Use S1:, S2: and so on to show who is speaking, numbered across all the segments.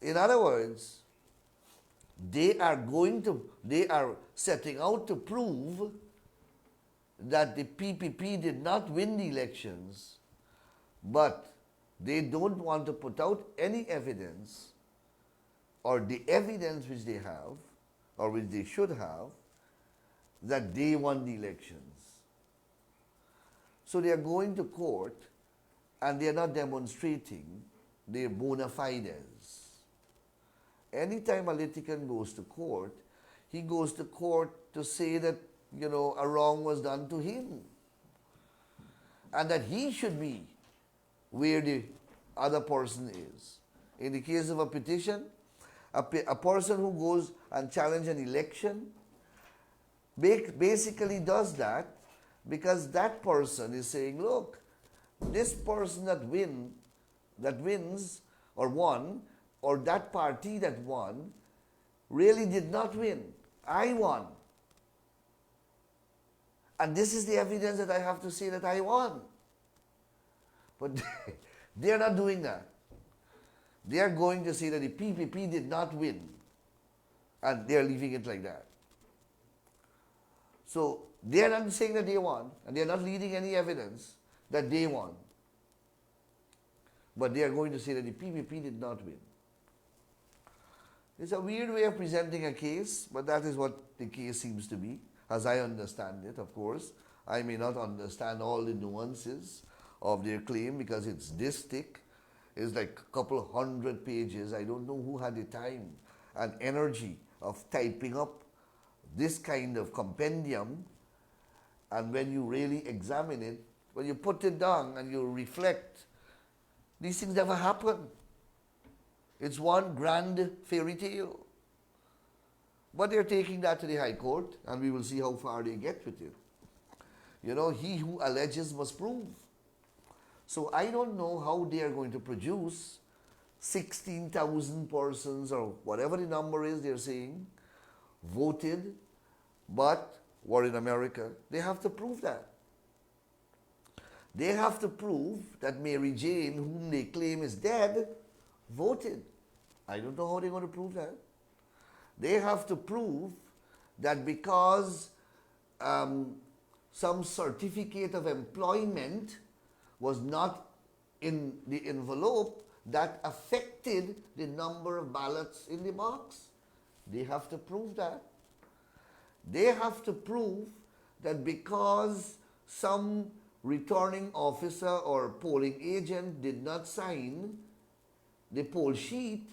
S1: In other words, they are setting out to prove that the PPP did not win the elections, but they don't want to put out any evidence, or the evidence which they have or which they should have, that they won the elections. So they are going to court and they are not demonstrating their bona fides. Anytime a litigant goes to court, he goes to court to say that, a wrong was done to him and that he should be where the other person is. In the case of a petition, a person who goes and challenges an election basically does that because that person is saying, look, this person that wins or won, or that party that won, really did not win. I won. And this is the evidence that I have to say that I won. But they are not doing that. They are going to say that the PPP did not win. And they are leaving it like that. So they are not saying that they won, and they are not leading any evidence that they won. But they are going to say that the PPP did not win. It's a weird way of presenting a case, but that is what the case seems to be, as I understand it, of course. I may not understand all the nuances of their claim because it's this thick. It's like a couple of 100 pages. I don't know who had the time and energy of typing up this kind of compendium. And when you really examine it, when you put it down and you reflect, these things never happen. It's one grand fairy tale. But they're taking that to the High Court, and we will see how far they get with it. He who alleges must prove. So I don't know how they are going to produce 16,000 persons or whatever the number is they're saying voted, but were in America. They have to prove that. They have to prove that Mary Jane, whom they claim is dead, voted. I don't know how they're going to prove that. They have to prove that because some certificate of employment was not in the envelope, that affected the number of ballots in the box. They have to prove that. They have to prove that because some returning officer or polling agent did not sign the poll sheet,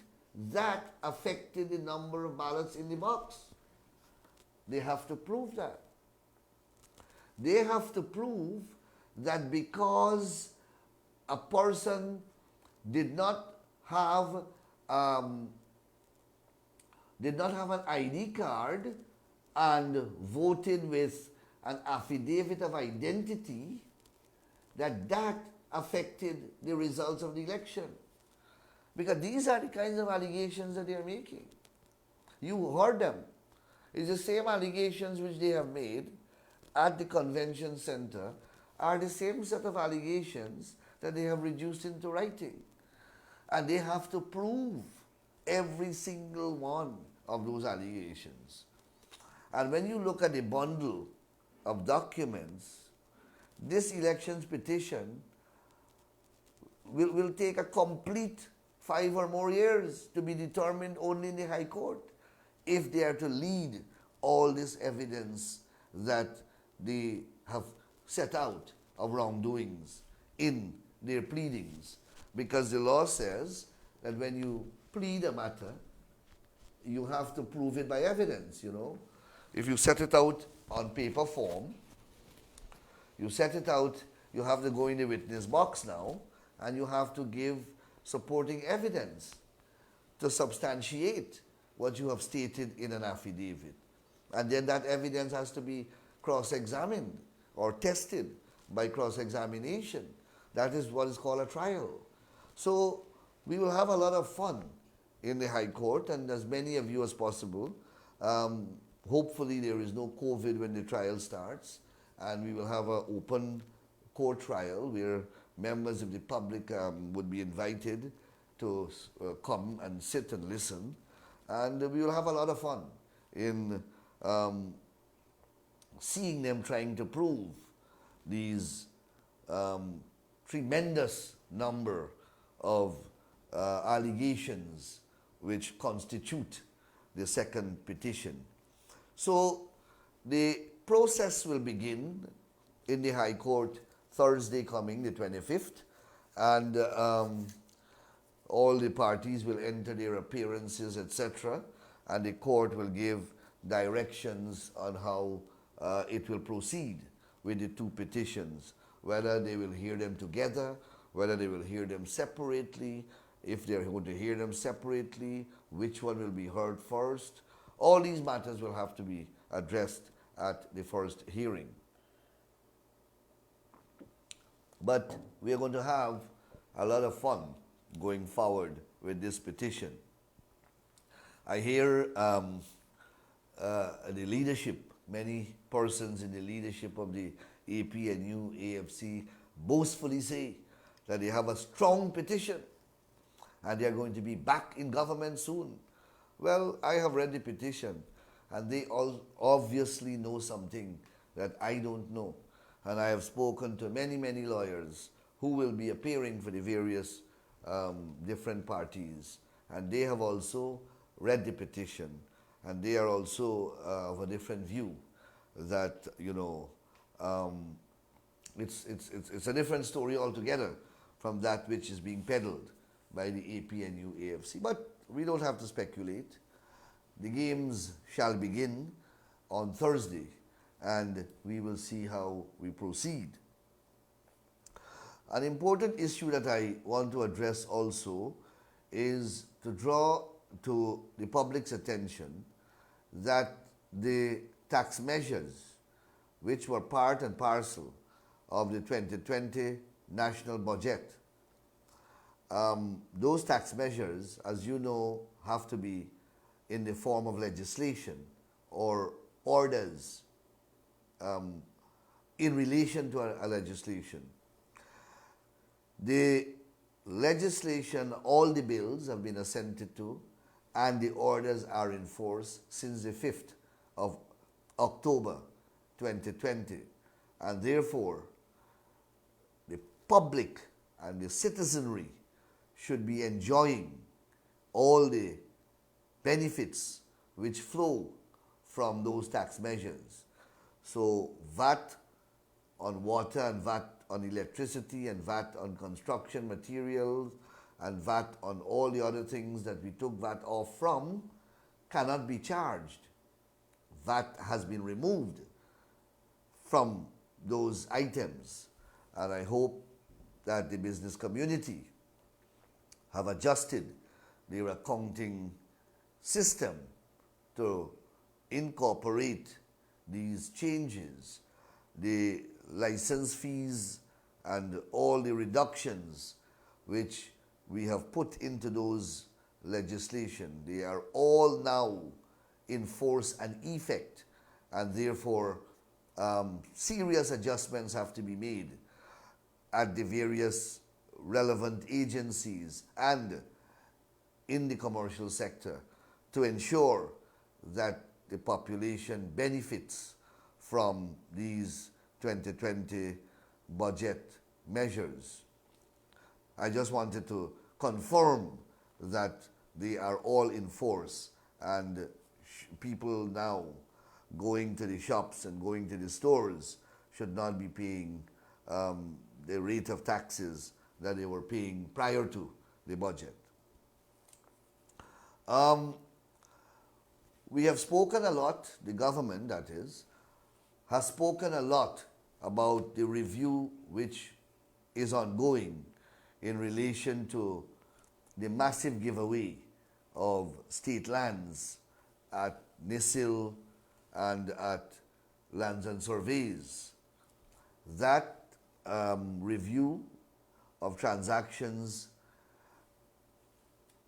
S1: that affected the number of ballots in the box. They have to prove that. They have to prove that because a person did not have an ID card and voted with an affidavit of identity, that affected the results of the election. Because these are the kinds of allegations that they are making. You heard them. It's the same allegations which they have made at the convention center are the same set of allegations that they have reduced into writing. And they have to prove every single one of those allegations. And when you look at the bundle of documents, this elections petition will take a complete 5 or more years to be determined only in the High Court if they are to lead all this evidence that they have set out of wrongdoings in their pleadings. Because the law says that when you plead a matter, you have to prove it by evidence, If you set it out on paper form, you set it out, you have to go in the witness box now, and you have to give supporting evidence to substantiate what you have stated in an affidavit. And then that evidence has to be cross-examined or tested by cross-examination. That is what is called a trial. So we will have a lot of fun in the High Court, and as many of you as possible. Hopefully there is no COVID when the trial starts, and we will have an open court trial where members of the public would be invited to come and sit and listen, and we will have a lot of fun in seeing them trying to prove these tremendous number of allegations which constitute the second petition. So the process will begin in the High Court Thursday coming, the 25th, and all the parties will enter their appearances, etc., and the court will give directions on how it will proceed with the two petitions, whether they will hear them together, whether they will hear them separately, if they're going to hear them separately, which one will be heard first. All these matters will have to be addressed at the first hearing. But we are going to have a lot of fun going forward with this petition. I hear the leadership, many persons in the leadership of the APNU, AFC, boastfully say that they have a strong petition and they are going to be back in government soon. Well, I have read the petition and they all obviously know something that I don't know. And I have spoken to many, many lawyers who will be appearing for the various different parties, and they have also read the petition, and they are also of a different view that, you know, it's a different story altogether from that which is being peddled by the APNU AFC. But we don't have to speculate. The games shall begin on Thursday, and we will see how we proceed. An important issue that I want to address also is to draw to the public's attention that the tax measures which were part and parcel of the 2020 national budget, those tax measures, as you know, have to be in the form of legislation or orders in relation to a legislation. The legislation, all the bills have been assented to, and the orders are in force since the 5th of October 2020. And therefore, the public and the citizenry should be enjoying all the benefits which flow from those tax measures. So VAT on water and VAT on electricity and VAT on construction materials and VAT on all the other things that we took VAT off from cannot be charged. VAT has been removed from those items, and I hope that the business community have adjusted their accounting system to incorporate these changes. The license fees and all the reductions which we have put into those legislation, they are all now in force and effect, and therefore serious adjustments have to be made at the various relevant agencies and in the commercial sector to ensure that the population benefits from these 2020 budget measures. I just wanted to confirm that they are all in force, and people now going to the shops and going to the stores should not be paying the rate of taxes that they were paying prior to the budget. We have spoken a lot, the government that is, has spoken a lot about the review which is ongoing in relation to the massive giveaway of state lands at NISIL and at Lands and Surveys. That review of transactions,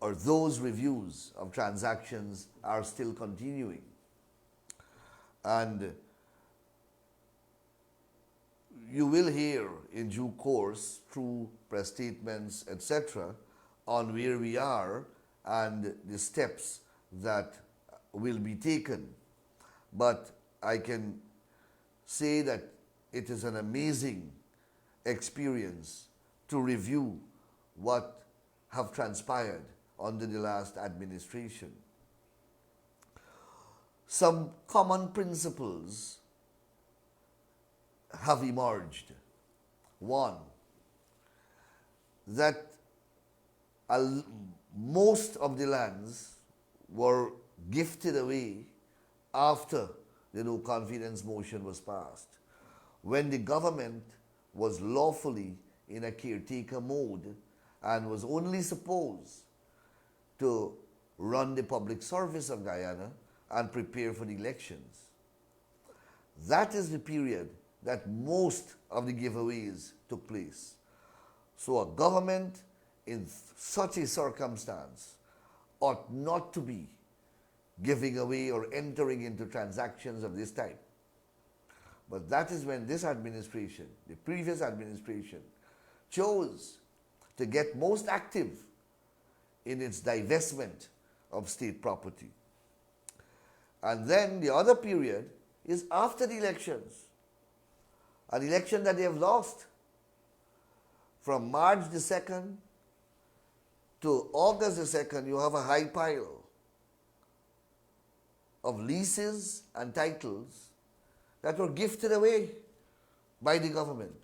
S1: or those reviews of transactions, are still continuing. And you will hear in due course, through press statements, etc., on where we are and the steps that will be taken. But I can say that it is an amazing experience to review what have transpired under the last administration. Some common principles have emerged. One, that most of the lands were gifted away after the no confidence motion was passed, when the government was lawfully in a caretaker mode and was only supposed to run the public service of Guyana and prepare for the elections. That is the period that most of the giveaways took place. So a government in such a circumstance ought not to be giving away or entering into transactions of this type. But that is when this administration, the previous administration, chose to get most active in its divestment of state property. And then the other period is after the elections, an election that they have lost. From March the 2nd to August the 2nd, you have a high pile of leases and titles that were gifted away by the government.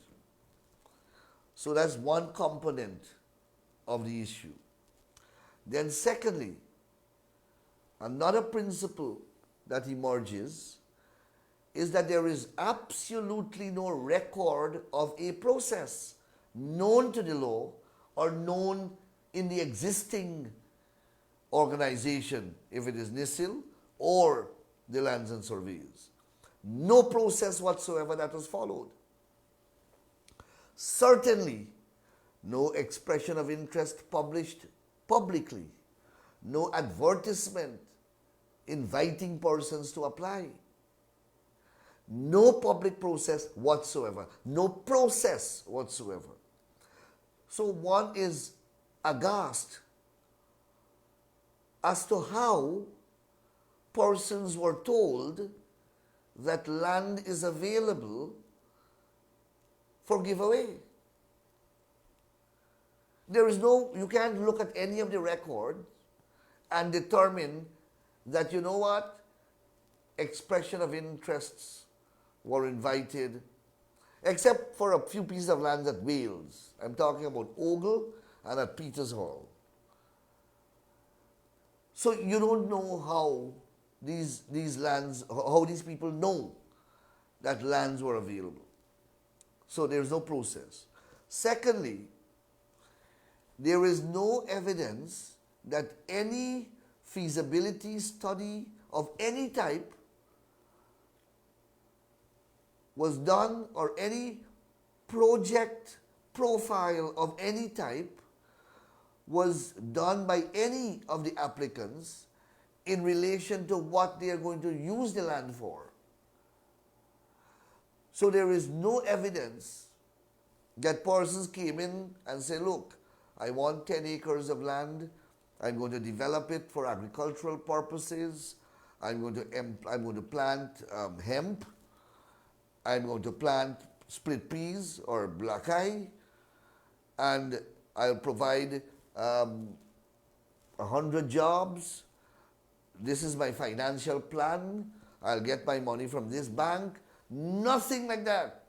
S1: So that's one component of the issue. Then secondly, another principle that emerges is that there is absolutely no record of a process known to the law or known in the existing organization, if it is NISIL or the Lands and Surveys. No process whatsoever that was followed. Certainly, no expression of interest published publicly, no advertisement inviting persons to apply, no public process whatsoever, no process whatsoever. So one is aghast as to how persons were told that land is available for giveaway. There is no, you can't look at any of the records and determine that, you know what, expression of interests were invited, except for a few pieces of land at Wales. I'm talking about Ogle and at Peters Hall. So you don't know how these lands, how these people know that lands were available. So there is no process. Secondly, there is no evidence that any feasibility study of any type was done or any project profile of any type was done by any of the applicants in relation to what they are going to use the land for. So there is no evidence that persons came in and said, look, I want 10 acres of land, I'm going to develop it for agricultural purposes, I'm going to plant hemp, I'm going to plant split peas or black eye, and I'll provide 100 jobs. This is my financial plan. I'll get my money from this bank. Nothing like that.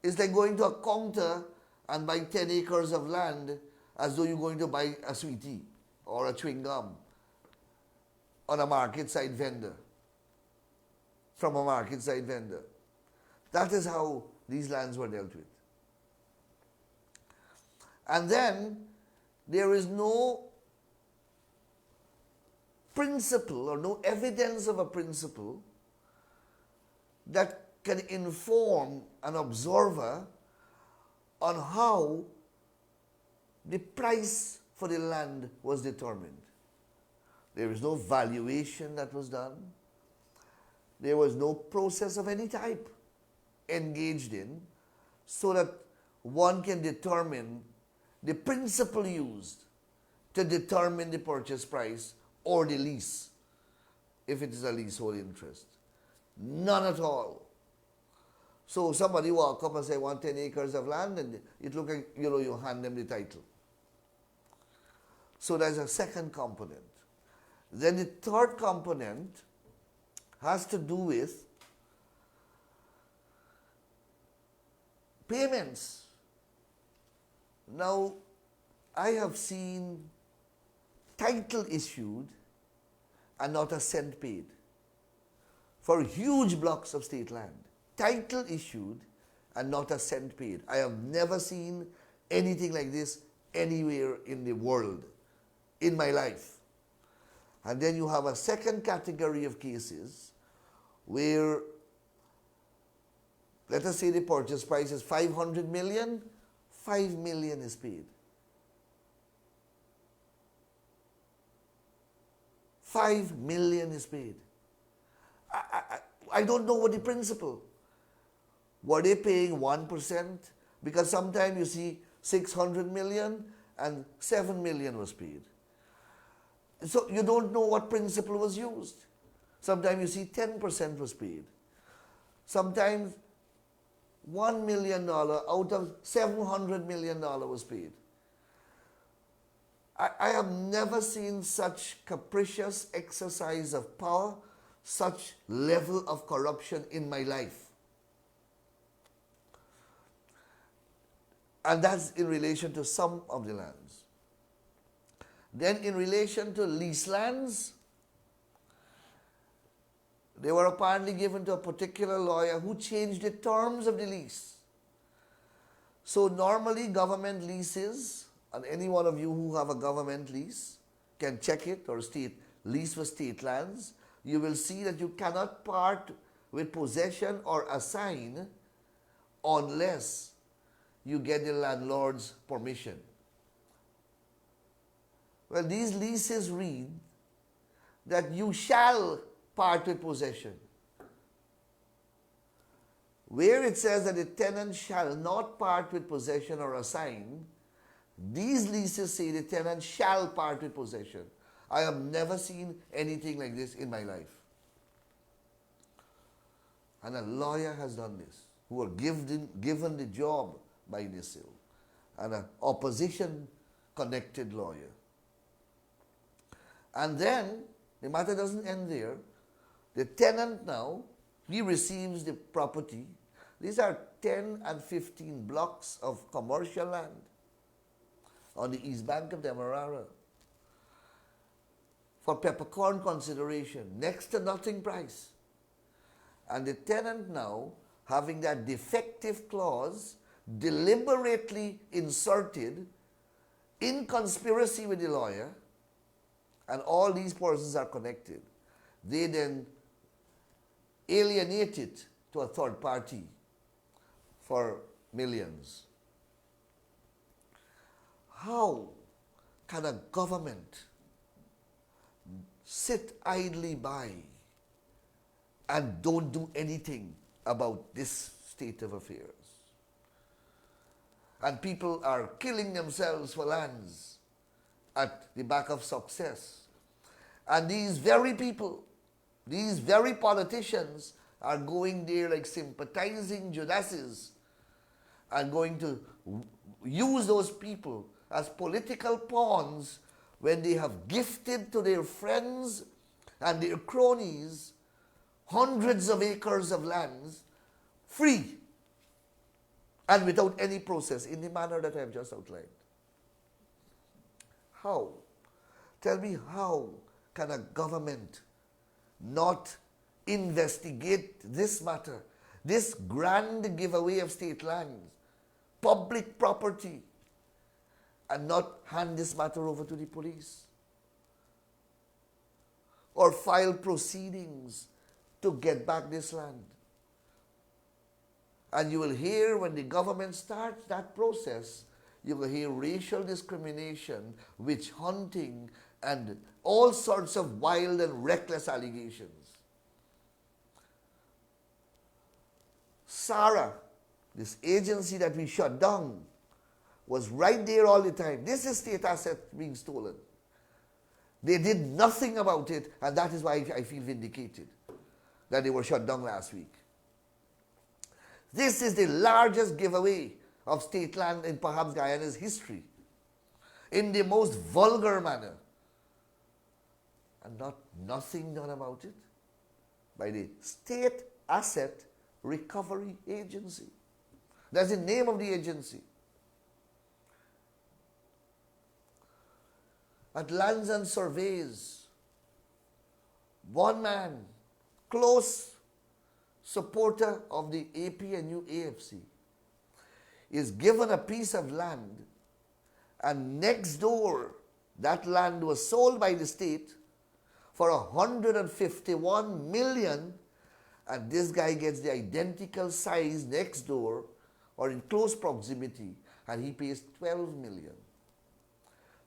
S1: It's like going to a counter and buy 10 acres of land as though you're going to buy a sweetie or a chewing gum on a market side vendor, from a market side vendor. That is how these lands were dealt with. And then there is no principle or no evidence of a principle that can inform an observer on how the price for the land was determined. There is no valuation that was done. There was no process of any type engaged in so that one can determine the principle used to determine the purchase price or the lease, if it is a leasehold interest. None at all. So somebody walk up and say, I want 10 acres of land, and it look like, you hand them the title. So there's a second component. Then the third component has to do with payments. Now, I have seen title issued and not a cent paid for huge blocks of state land. Title issued and not a cent paid. I have never seen anything like this anywhere in the world in my life. And then you have a second category of cases where, let us say the purchase price is 500 million, 5 million is paid. 5 million is paid. I don't know what the principle. Were they paying 1%? Because sometimes you see 600 million and 7 million was paid. So you don't know what principle was used. Sometimes you see 10% was paid. Sometimes $1 million out of $700 million was paid. I have never seen such capricious exercise of power, such level of corruption in my life. And that's in relation to some of the lands. Then in relation to lease lands, they were apparently given to a particular lawyer who changed the terms of the lease. So normally government leases, and any one of you who have a government lease can check it, or state lease for state lands, you will see that you cannot part with possession or assign unless you get the landlord's permission. Well, these leases read that you shall part with possession. Where it says that the tenant shall not part with possession or assign, these leases say the tenant shall part with possession. I have never seen anything like this in my life. And a lawyer has done this, who were given the job by NISIL, and an opposition connected lawyer. And then the matter doesn't end there. The tenant now, he receives the property. These are 10 and 15 blocks of commercial land on the east bank of Demerara for peppercorn consideration, next to nothing price. And the tenant now, having that defective clause deliberately inserted in conspiracy with the lawyer, and all these persons are connected, they then alienate it to a third party for millions. How can a government sit idly by and don't do anything about this state of affairs? And people are killing themselves for lands at the back of success. And these very people, these very politicians are going there like sympathizing Judases and going to use those people as political pawns when they have gifted to their friends and their cronies hundreds of acres of lands free and without any process in the manner that I have just outlined. How? Tell me, how can a government not investigate this matter, this grand giveaway of state lands, public property, and not hand this matter over to the police? Or file proceedings to get back this land? And you will hear, when the government starts that process, you will hear racial discrimination, witch hunting, and all sorts of wild and reckless allegations. SARA, this agency that we shut down, was right there all the time. This is state asset being stolen. They did nothing about it, and that is why I feel vindicated that they were shut down last week. This is the largest giveaway of state land in perhaps Guyana's history, in the most vulgar manner, and nothing done about it by the State Asset Recovery Agency. That's the name of the agency. At Lands and Surveys, one man, close supporter of the APNU AFC, is given a piece of land, and next door that land was sold by the state for 151 million, and this guy gets the identical size next door or in close proximity, and he pays 12 million.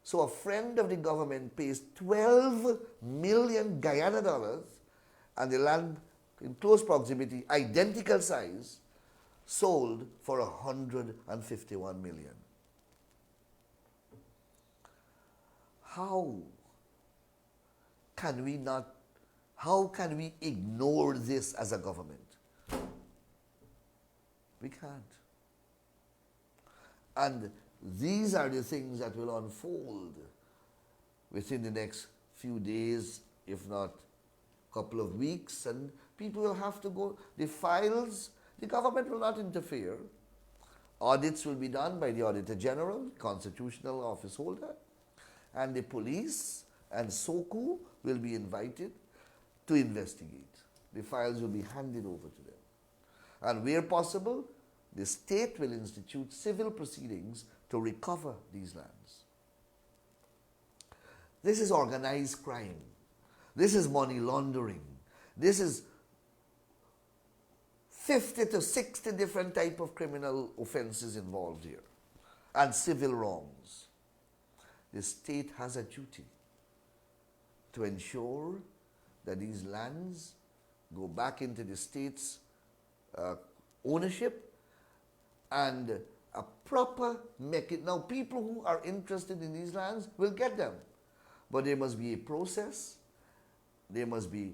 S1: So a friend of the government pays 12 million Guyana dollars, and the land in close proximity, identical size, sold for 151 million. How can we ignore this as a government? We can't. And these are the things that will unfold within the next few days, if not a couple of weeks, and people will have to go. The files, the government will not interfere. Audits will be done by the Auditor General, constitutional office holder, and the police and SOCU will be invited to investigate. The files will be handed over to them. And where possible, the state will institute civil proceedings to recover these lands. This is organized crime. This is money laundering. This is 50 to 60 different type of criminal offenses involved here, and civil wrongs. The state has a duty to ensure that these lands go back into the state's ownership, and a proper mechanism. Now, people who are interested in these lands will get them, but there must be a process, there must be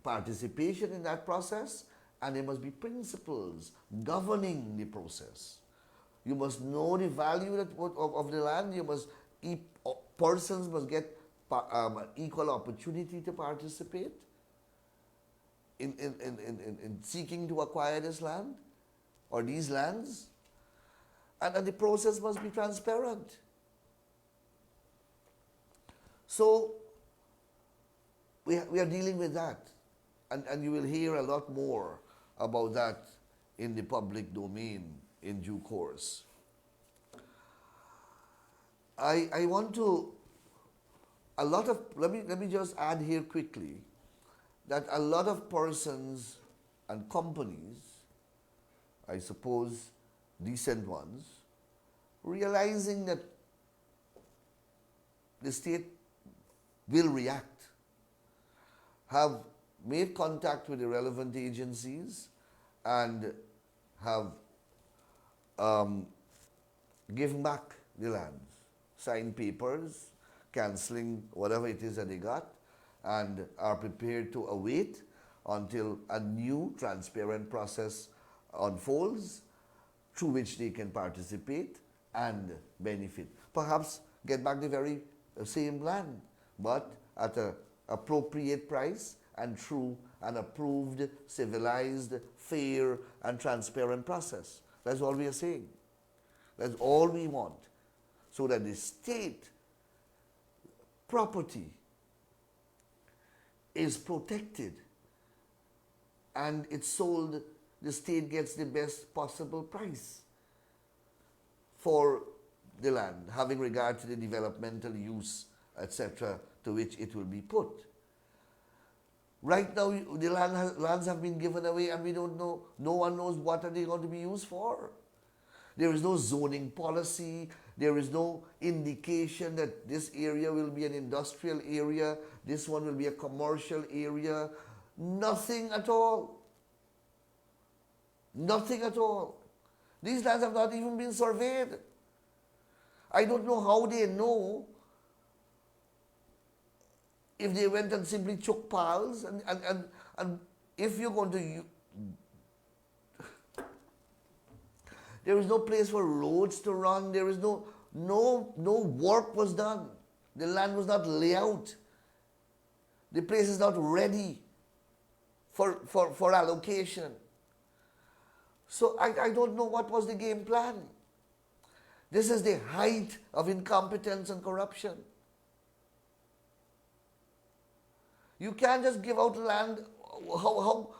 S1: participation in that process, and there must be principles governing the process. You must know the value of the land. You must, persons must get equal opportunity to participate in seeking to acquire this land or these lands. And the process must be transparent. So we are dealing with that. And you will hear a lot more about that in the public domain in due course. I want to, let me just add here quickly that a lot of persons and companies, I suppose decent ones, realizing that the state will react, have made contact with the relevant agencies and have given back the lands, signed papers, cancelling whatever it is that they got, and are prepared to await until a new transparent process unfolds through which they can participate and benefit. Perhaps get back the very same land, but at an appropriate price and through an approved, civilized, fair, and transparent process. That's all we are saying. That's all we want. So that the state property is protected and it's sold, the state gets the best possible price for the land, having regard to the developmental use, etc., to which it will be put. Right now, the lands have been given away and we don't know, no one knows what are they going to be used for. There is no zoning policy, there is no indication that this area will be an industrial area, this one will be a commercial area, nothing at all. Nothing at all. These lands have not even been surveyed. I don't know how they know if they went and simply took pals, and if you're going to there is no place for roads to run. There is no work was done. The land was not laid out. The place is not ready for allocation. So I don't know what was the game plan. This is the height of incompetence and corruption. You can't just give out land. How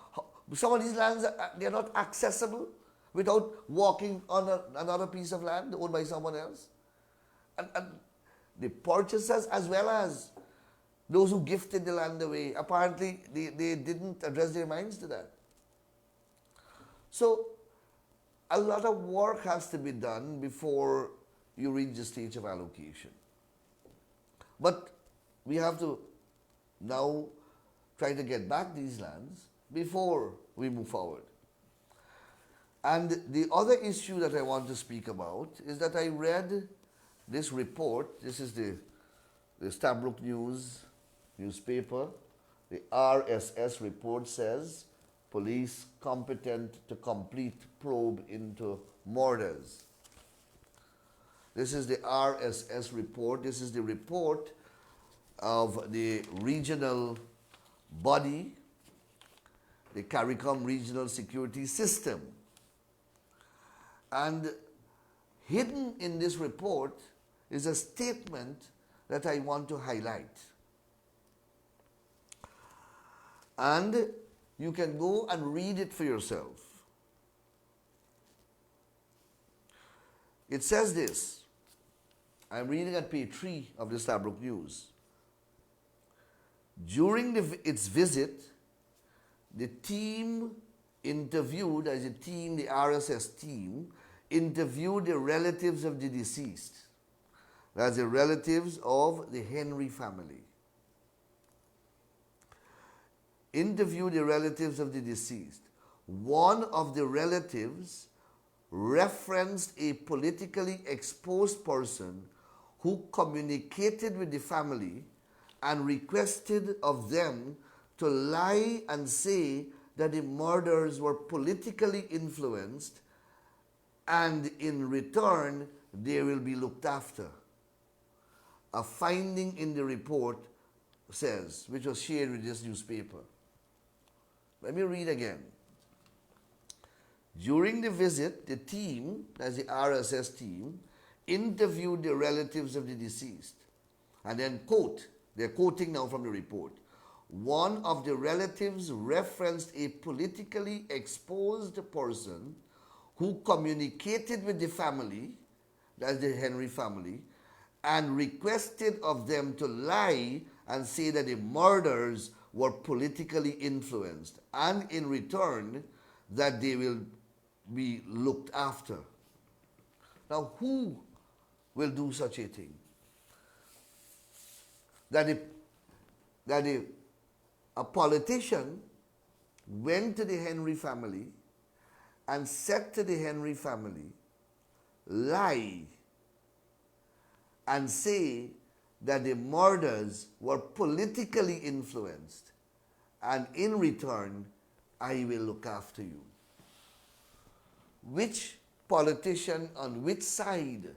S1: some of these lands, they're not accessible without walking on another piece of land owned by someone else. And the purchasers as well as those who gifted the land away, apparently they didn't address their minds to that. So a lot of work has to be done before you reach the stage of allocation. But we have to now try to get back these lands before we move forward. And the other issue that I want to speak about is that I read this report. This is the Stabroek newspaper. The RSS report says, police competent to complete probe into murders. This is the RSS report. This is the report of the regional body, the CARICOM Regional Security System. And hidden in this report is a statement that I want to highlight. And you can go and read it for yourself. It says this. I'm reading at page 3 of the Stabroek News. During its visit, the team interviewed, as a team, the RSS team, interviewed the relatives of the deceased. That's the relatives of the Henry family. Interviewed the relatives of the deceased. One of the relatives referenced a politically exposed person who communicated with the family and requested of them to lie and say that the murders were politically influenced, and in return they will be looked after. A finding in the report says, which was shared with this newspaper. Let me read again. During the visit, the team, that's the RSS team, interviewed the relatives of the deceased. And then quote, they're quoting now from the report. One of the relatives referenced a politically exposed person who communicated with the family, that's the Henry family, and requested of them to lie and say that the murders were politically influenced, and in return that they will be looked after. Now, who will do such a thing? A politician went to the Henry family and said to the Henry family, lie and say that the murders were politically influenced, and in return, I will look after you. Which politician on which side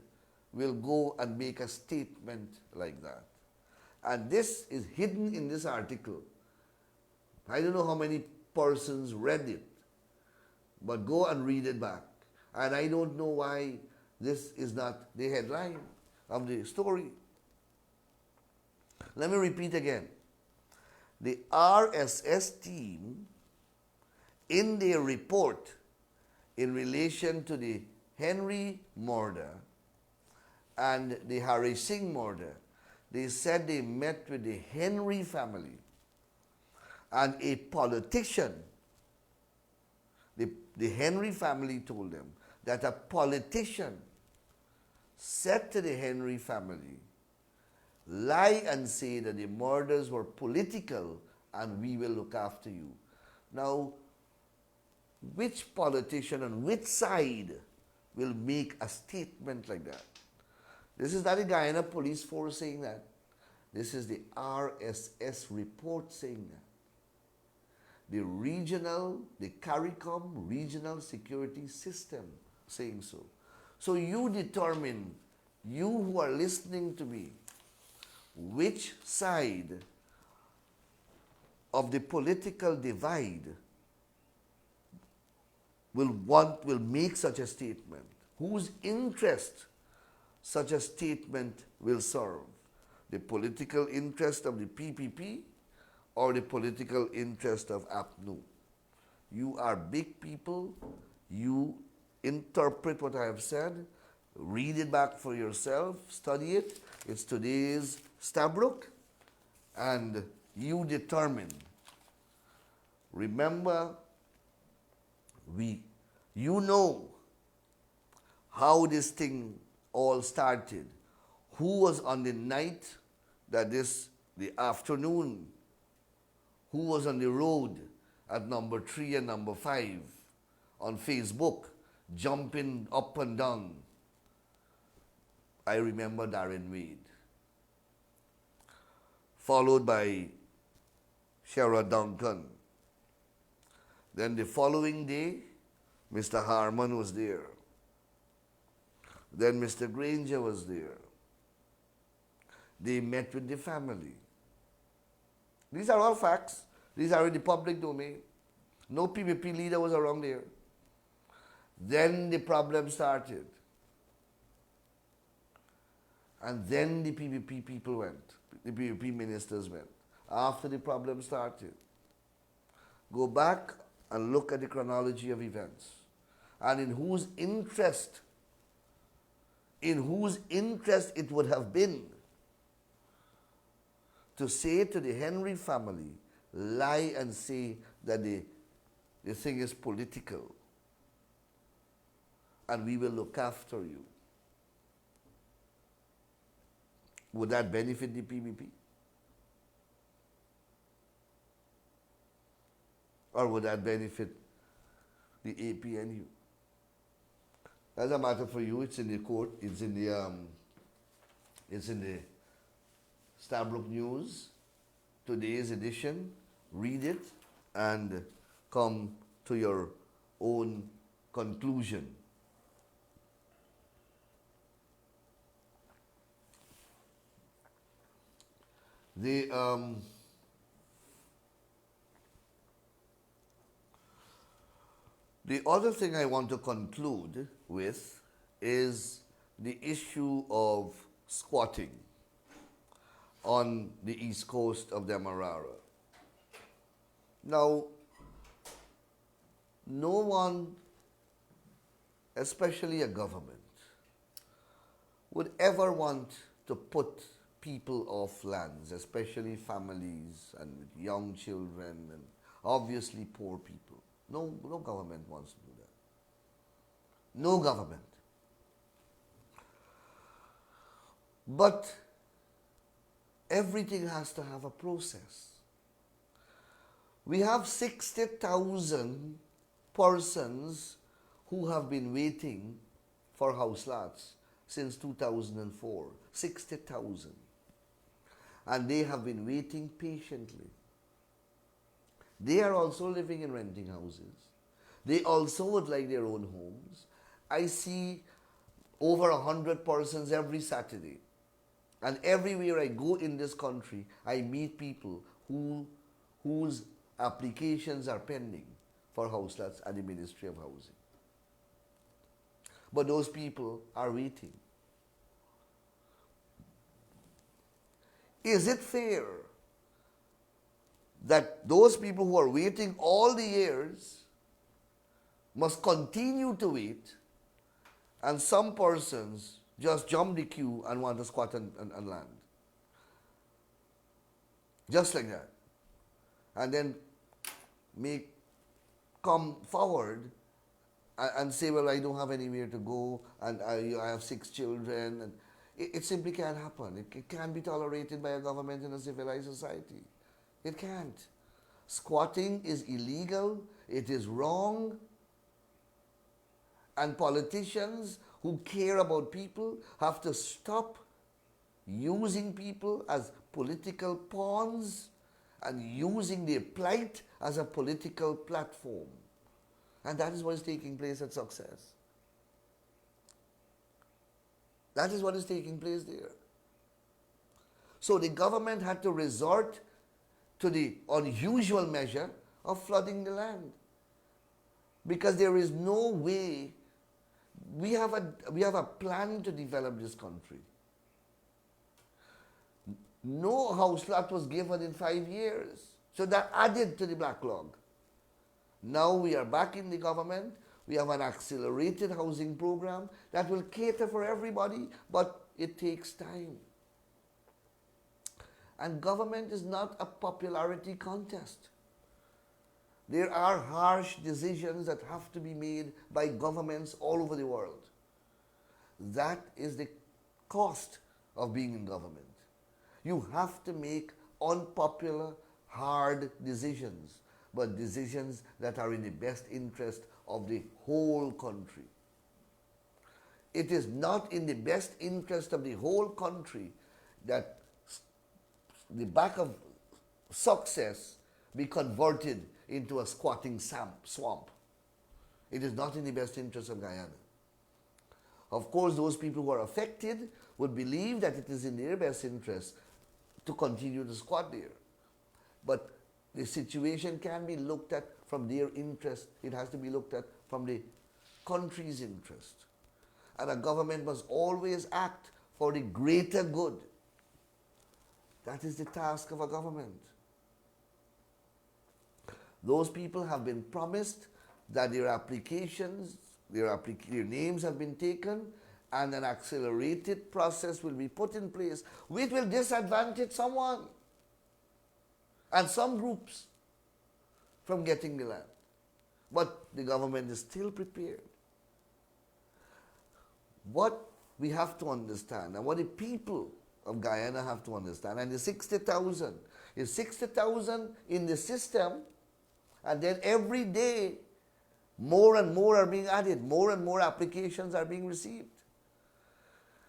S1: will go and make a statement like that? And this is hidden in this article. I don't know how many persons read it, but go and read it back. And I don't know why this is not the headline of the story. Let me repeat again. The RSS team, in their report in relation to the Henry murder and the Hari Singh murder, they said they met with the Henry family and a politician. The Henry family told them that a politician said to the Henry family, lie and say that the murders were political and we will look after you. Now, which politician on which side will make a statement like that? This is not the Guyana Police Force saying that. This is the RSS report saying that. The CARICOM Regional Security System saying so. So you determine, you who are listening to me, which side of the political divide will make such a statement, whose interest such a statement will serve. The political interest of the PPP or the political interest of APNU. You are big people. You interpret what I have said. Read it back for yourself. Study it. It's today's Stabroek. And you determine. Remember, you know how this thing all started. Who was on the night that the afternoon, who was on the road at number 3 and number 5 on Facebook, jumping up and down? I remember Darren Wade. Followed by Shara Duncan. Then the following day, Mr. Harman was there. Then Mr. Granger was there. They met with the family. These are all facts. These are in the public domain. No PPP leader was around there. Then the problem started. And then the PPP people went. The PPP ministers went. After the problem started. Go back and look at the chronology of events. And in whose interest it would have been to say to the Henry family, lie and say that the thing is political and we will look after you. Would that benefit the PPP? Or would that benefit the APNU? As a matter for you, it's in the court, it's in the Stabroek News, today's edition. Read it and come to your own conclusion. The other thing I want to conclude with is the issue of squatting on the east coast of Demerara. Now, no one, especially a government, would ever want to put people off lands, especially families and with young children and obviously poor people. No government wants to do that. No government. But everything has to have a process. We have 60,000 persons who have been waiting for house lots since 2004. 60,000. And they have been waiting patiently. They are also living in renting houses. They also would like their own homes. I see over 100 persons every Saturday. And everywhere I go in this country, I meet people whose applications are pending for house lots at the Ministry of Housing. But those people are waiting. Is it fair that those people who are waiting all the years must continue to wait, and some persons just jump the queue and want to squat and land? Just like that. And then come forward and say, well, I don't have anywhere to go, and I have 6 children. And it simply can't happen. It can't be tolerated by a government in a civilized society. It can't. Squatting is illegal. It is wrong. And politicians who care about people have to stop using people as political pawns and using their plight as a political platform. And that is what is taking place at Success. That is what is taking place there. So the government had to resort to the unusual measure of flooding the land. Because there is no way, we have a plan to develop this country. No house lot was given in 5 years. So that added to the backlog. Now we are back in the government. We have an accelerated housing program that will cater for everybody, but it takes time. And government is not a popularity contest. There are harsh decisions that have to be made by governments all over the world. That is the cost of being in government. You have to make unpopular, hard decisions, but decisions that are in the best interest of the whole country. It is not in the best interest of the whole country that the back of Success be converted into a squatting swamp. It is not in the best interest of Guyana. Of course, those people who are affected would believe that it is in their best interest to continue to squat there. But the situation can be looked at from their interest. It has to be looked at from the country's interest. And a government must always act for the greater good. That is the task of a government. Those people have been promised that their applications, their names have been taken, and an accelerated process will be put in place which will disadvantage someone and some groups from getting the land. But the government is still prepared. What we have to understand, and what the people of Guyana have to understand, and the 60,000 is 60,000 in the system, and then every day more and more are being added, more and more applications are being received.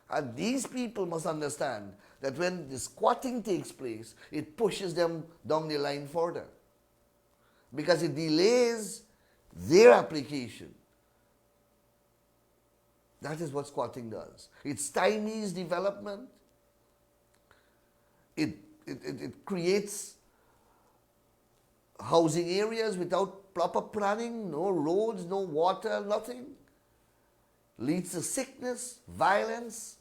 S1: And these people must understand that when the squatting takes place, it pushes them down the line further, because it delays their application. That is what squatting does. It stymies development. It creates housing areas without proper planning, no roads, no water, nothing. Leads to sickness, violence.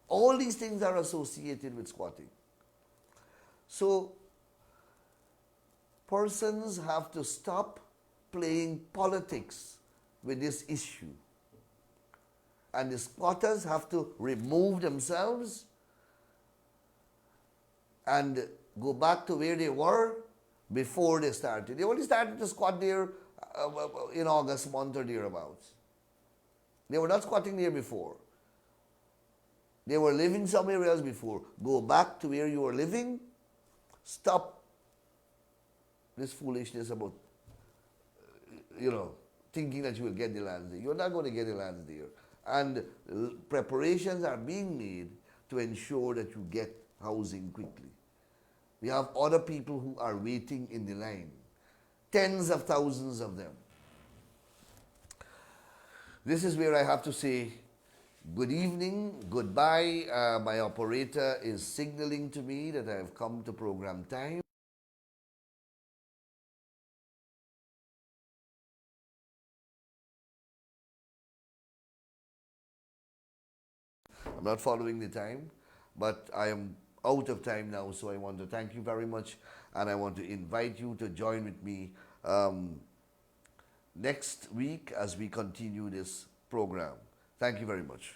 S1: All these things are associated with squatting. So, persons have to stop playing politics with this issue. And the squatters have to remove themselves and go back to where they were before they started. They only started to squat there in August month or thereabouts. They were not squatting there before. They were living somewhere else before. Go back to where you were living. Stop this foolishness about, thinking that you will get the lands there. You're not going to get the lands there. And preparations are being made to ensure that you get housing quickly. We have other people who are waiting in the line. Tens of thousands of them. This is where I have to say good evening, goodbye. My operator is signaling to me that I have come to program time. I'm not following the time, but I am out of time now, so I want to thank you very much, and I want to invite you to join with me next week as we continue this program. Thank you very much.